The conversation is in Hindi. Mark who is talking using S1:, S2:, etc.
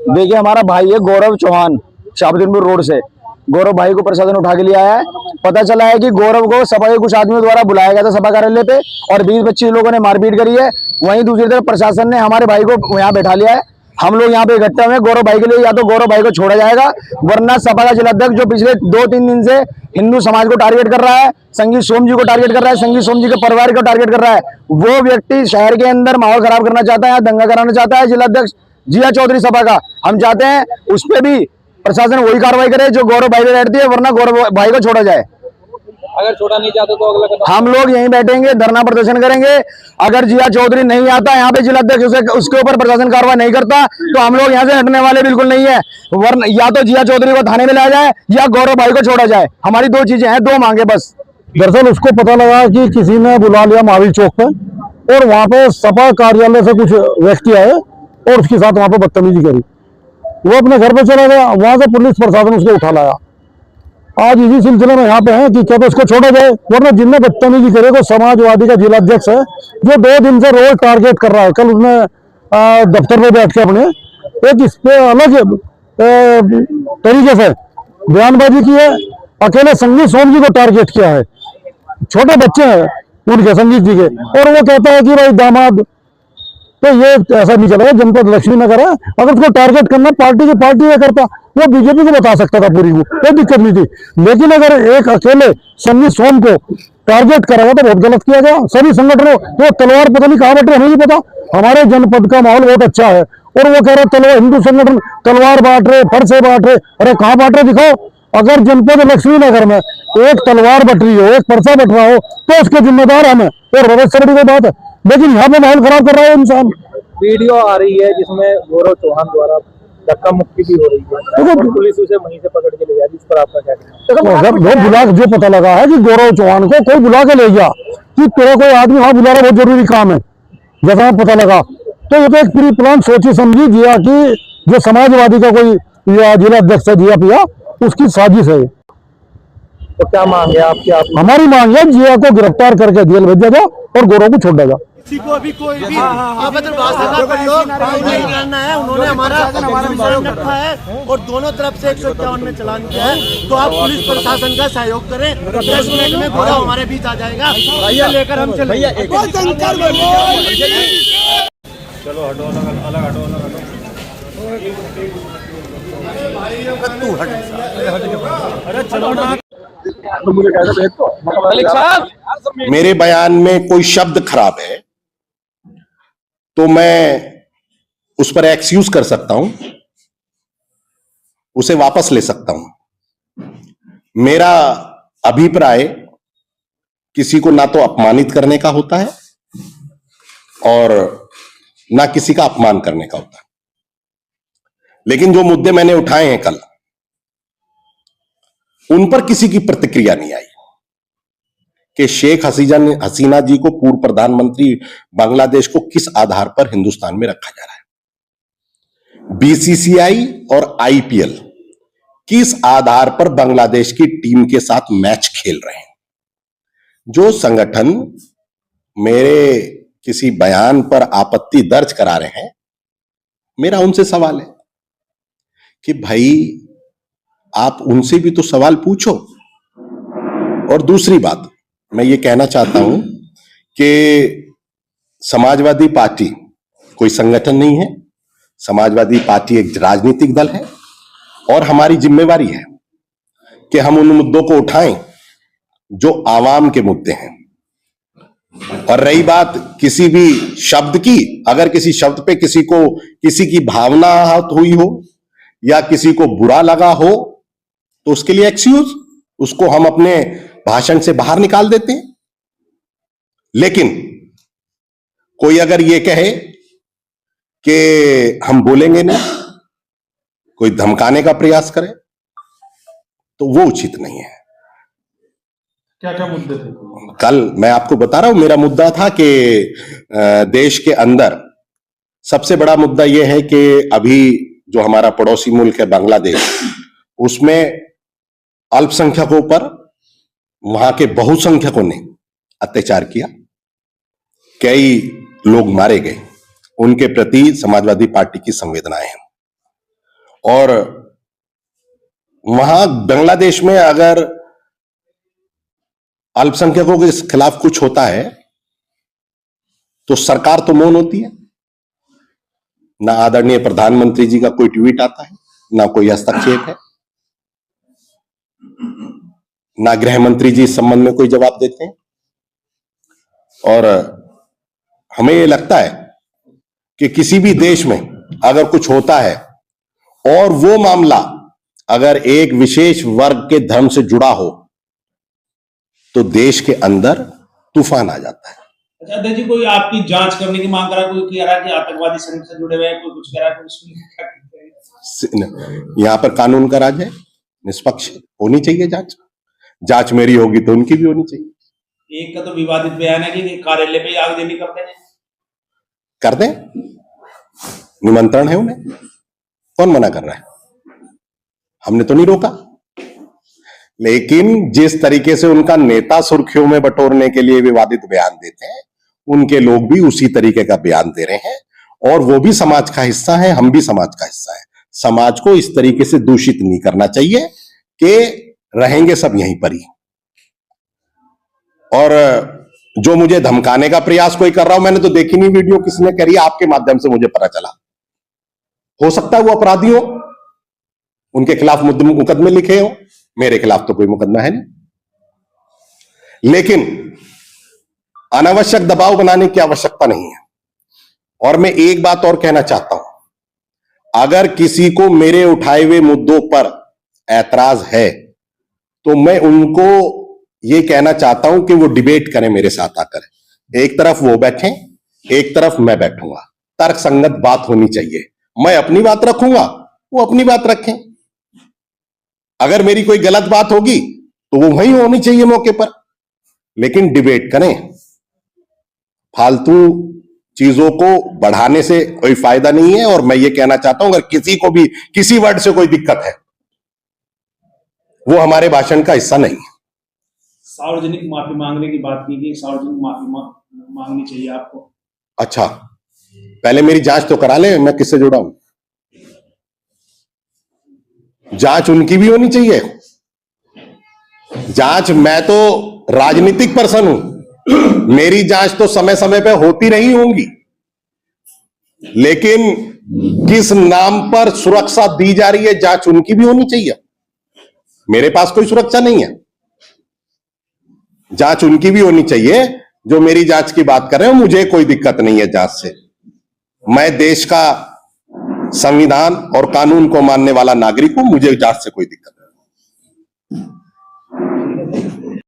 S1: देखिए, हमारा भाई है गौरव चौहान, शाहबुद्दीनपुर रोड से। गौरव भाई को प्रशासन उठा के ले आया है। पता चला है कि गौरव को सपा के कुछ आदमियों द्वारा बुलाया गया था सपा कार्यालय पे और 20-25 लोगों ने मारपीट करी है। वहीं दूसरी तरफ प्रशासन ने हमारे भाई को यहाँ बैठा लिया है। हम लोग यहाँ पे इकट्ठे हुए गौरव भाई के लिए, या तो गौरव भाई को छोड़ा जाएगा, वरना सपा का जिलाध्यक्ष जो पिछले 2-3 दिन से हिंदू समाज को टारगेट कर रहा है, संगीत सोम जी को टारगेट कर रहा है, संगीत सोम जी के परिवार को टारगेट कर रहा है, वो व्यक्ति शहर के अंदर माहौल खराब करना चाहता है, दंगा कराना चाहता है। जिलाध्यक्ष जिया चौधरी सपा का, हम चाहते हैं उस पर भी प्रशासन वही कार्रवाई करे जो गौरव भाई पे बैठती है, वरना गौरव भाई को छोड़ा जाए।
S2: अगर छोड़ा नहीं जाता तो अगला कदम
S1: हम लोग यहीं बैठेंगे, धरना प्रदर्शन करेंगे। अगर जिया चौधरी नहीं आता यहाँ पे जिलाध्यक्ष उसके ऊपर प्रशासन कार्रवाई नहीं करता तो हम लोग यहाँ से हटने वाले बिल्कुल नहीं है। वरना या तो जिया चौधरी को थाने में लाया जाए या गौरव भाई को छोड़ा जाए। हमारी दो चीजें हैं, दो मांगे बस।
S3: दरअसल उसको पता लगा कि किसी ने बुला लिया महावीर चौक पे और वहां पे सपा कार्यालय से कुछ व्यक्ति आए और उसके साथ वहां पे बदतमीजी करी। वो अपने घर पे चला गया, वहां से पुलिस प्रशासन उसको उठा लाया। आज इसी सिलसिले में यहाँ पे है कि क्या तो उसको छोड़ा जाए, वरना जिनने बदतमीजी करे वो समाजवादी का जिलाध्यक्ष है जो 2 दिन से रोज टारगेट कर रहा है। कल उसने दफ्तर में बैठ के अपने एक इस पे अलग तरीके से बयानबाजी की है। अकेले संगीत सोम जी को टारगेट किया है, छोटे बच्चे हैं उनके संगीत जी के, और वो कहता है कि भाई दामाद, तो ये ऐसा नहीं चलेगा। जनपद लक्ष्मी नगर है, अगर उसको टारगेट करना पार्टी की पार्टी ये करता, वो बीजेपी को बता सकता था पूरी को, कोई दिक्कत नहीं थी। लेकिन अगर एक अकेले संगीत सोम को टारगेट करेगा तो बहुत गलत किया गया। सभी संगठनों तो तलवार पता नहीं कहाँ बैठ रहे, हमें नहीं पता। हमारे जनपद का माहौल बहुत अच्छा है और वो कह रहे तलवार, हिंदू संगठन तलवार बांट रहे, फरसे बांट रहे। अरे कहाँ बांट रहे दिखाओ। अगर जनपद लक्ष्मी नगर में एक तलवार बट रही हो, एक फरसा बट रहा हो, तो उसके जिम्मेदार हमें, और बहुत बड़ी कोई बात है। लेकिन यहाँ पे माहौल खराब कर रहा है इंसान।
S2: वीडियो आ रही है जिसमें गौरव चौहान द्वारा धक्का मुक्की भी हो रही है और पुलिस उसे वहीं से पकड़ के ले जा रही है। इस पर आपका क्या कहना है?
S3: अगर वो बुला, जो पता लगा है कि गौरव चौहान को कोई बुला के ले गया कि तेरा कोई आदमी वहां बुला रहा, बहुत जरूरी काम है, जैसा पता लगा, तो ये तो एक प्री प्लान सोची समझी जिया कि जो समाजवादी का कोई जिला अध्यक्ष है जिया पिया, उसकी साजिश है।
S2: तो क्या मांग है आपकी?
S3: हमारी मांग है जिया को गिरफ्तार करके जेल भेजा जाए और गौरव को छोड़ा जाए।
S4: किसी को भी कोई भी अभद्र भाषा का प्रयोग नहीं करना है। उन्होंने हमारा रखा है और दोनों तरफ से 151 में चलान किया है। तो आप पुलिस प्रशासन का सहयोग करें। 10 मिनट में गौरव हमारे बीच आ जाएगा, ये लेकर हम चले।
S2: चलो हटो, अलग हटो, अरे चलो ना।
S5: मेरे बयान में कोई शब्द खराब है तो मैं उस पर एक्सक्यूज कर सकता हूं, उसे वापस ले सकता हूं। मेरा अभिप्राय किसी को ना तो अपमानित करने का होता है और ना किसी का अपमान करने का होता है। लेकिन जो मुद्दे मैंने उठाए हैं कल, उन पर किसी की प्रतिक्रिया नहीं आई कि शेख हसीना जी को पूर्व प्रधानमंत्री बांग्लादेश को किस आधार पर हिंदुस्तान में रखा जा रहा है, बीसीसीआई और आईपीएल किस आधार पर बांग्लादेश की टीम के साथ मैच खेल रहे हैं। जो संगठन मेरे किसी बयान पर आपत्ति दर्ज करा रहे हैं, मेरा उनसे सवाल है कि भाई आप उनसे भी तो सवाल पूछो। और दूसरी बात मैं ये कहना चाहता हूं कि समाजवादी पार्टी कोई संगठन नहीं है, समाजवादी पार्टी एक राजनीतिक दल है और हमारी जिम्मेवारी है कि हम उन मुद्दों को उठाएं जो आवाम के मुद्दे हैं। और रही बात किसी भी शब्द की, अगर किसी शब्द पे किसी की भावना आहत हुई हो या किसी को बुरा लगा हो तो उसके लिए एक्सक्यूज, उसको हम अपने भाषण से बाहर निकाल देते हैं। लेकिन कोई अगर ये कहे कि हम बोलेंगे नहीं, कोई धमकाने का प्रयास करे, तो वो उचित नहीं है।
S2: क्या क्या मुद्दे थे?
S5: कल मैं आपको बता रहा हूं, मेरा मुद्दा था कि देश के अंदर सबसे बड़ा मुद्दा यह है कि अभी जो हमारा पड़ोसी मुल्क है बांग्लादेश, उसमें अल्पसंख्यकों पर वहां के बहुसंख्यकों ने अत्याचार किया, कई लोग मारे गए, उनके प्रति समाजवादी पार्टी की संवेदनाएं हैं। और वहां बांग्लादेश में अगर अल्पसंख्यकों के खिलाफ कुछ होता है तो सरकार तो मौन होती है, ना आदरणीय प्रधानमंत्री जी का कोई ट्वीट आता है, ना कोई हस्तक्षेप है, ना गृह मंत्री जी इस संबंध में कोई जवाब देते हैं। और हमें ये लगता है कि किसी भी देश में अगर कुछ होता है और वो मामला अगर एक विशेष वर्ग के धर्म से जुड़ा हो तो देश के अंदर तूफान आ जाता है।
S6: अच्छा अध्यक्ष जी, कोई आपकी जांच करने की मांग कर रहा है, कोई कह रहा है कि आतंकवादी संगठन से जुड़े हुए हैं, कोई कुछ कह रहा है,
S5: यहां पर कानून का राज है, निष्पक्ष होनी चाहिए जांच। जांच मेरी होगी तो उनकी भी होनी चाहिए।
S6: एक का तो विवादित बयान है कि कार्यालय पे आग देनी
S5: कर दें, निमंत्रण है उन्हें, कौन मना कर रहा है? हमने तो नहीं रोका, लेकिन जिस तरीके से उनका नेता सुर्खियों में बटोरने के लिए विवादित बयान देते हैं, उनके लोग भी उसी तरीके का बयान दे रहे हैं और वो भी समाज का हिस्सा है, हम भी समाज का हिस्सा है। समाज को इस तरीके से दूषित नहीं करना चाहिए कि रहेंगे सब यहीं पर ही। और जो मुझे धमकाने का प्रयास कोई कर रहा हो, मैंने तो देखी नहीं वीडियो किसने करी, आपके माध्यम से मुझे पता चला। हो सकता है वो अपराधी हो, उनके खिलाफ मुकदमे लिखे हो, मेरे खिलाफ तो कोई मुकदमा है नहीं। लेकिन अनावश्यक दबाव बनाने की आवश्यकता नहीं है। और मैं एक बात और कहना चाहता हूं, अगर किसी को मेरे उठाए हुए मुद्दों पर ऐतराज है तो मैं उनको यह कहना चाहता हूं कि वो डिबेट करें मेरे साथ आकर। एक तरफ वो बैठें, एक तरफ मैं बैठूंगा, तर्क संगत बात होनी चाहिए। मैं अपनी बात रखूंगा, वो अपनी बात रखें। अगर मेरी कोई गलत बात होगी तो वो वहीं होनी चाहिए मौके पर, लेकिन डिबेट करें। फालतू चीजों को बढ़ाने से कोई फायदा नहीं है। और मैं ये कहना चाहता हूं, अगर किसी को भी किसी वर्ड से कोई दिक्कत है, वो हमारे भाषण का हिस्सा नहीं है।
S6: सार्वजनिक माफी मांगने की बात की गई, सार्वजनिक माफी मांगनी चाहिए आपको।
S5: अच्छा, पहले मेरी जांच तो करा ले, मैं किससे जुड़ा हूं? जांच उनकी भी होनी चाहिए। जांच, मैं तो राजनीतिक पर्सन हूं, मेरी जांच तो समय समय पे होती रही होंगी, लेकिन किस नाम पर सुरक्षा दी जा रही है, जांच उनकी भी होनी चाहिए। मेरे पास कोई सुरक्षा नहीं है, जांच उनकी भी होनी चाहिए जो मेरी जांच की बात कर रहे हो। मुझे कोई दिक्कत नहीं है जांच से। मैं देश का संविधान और कानून को मानने वाला नागरिक हूं, मुझे जांच से कोई दिक्कत नहीं।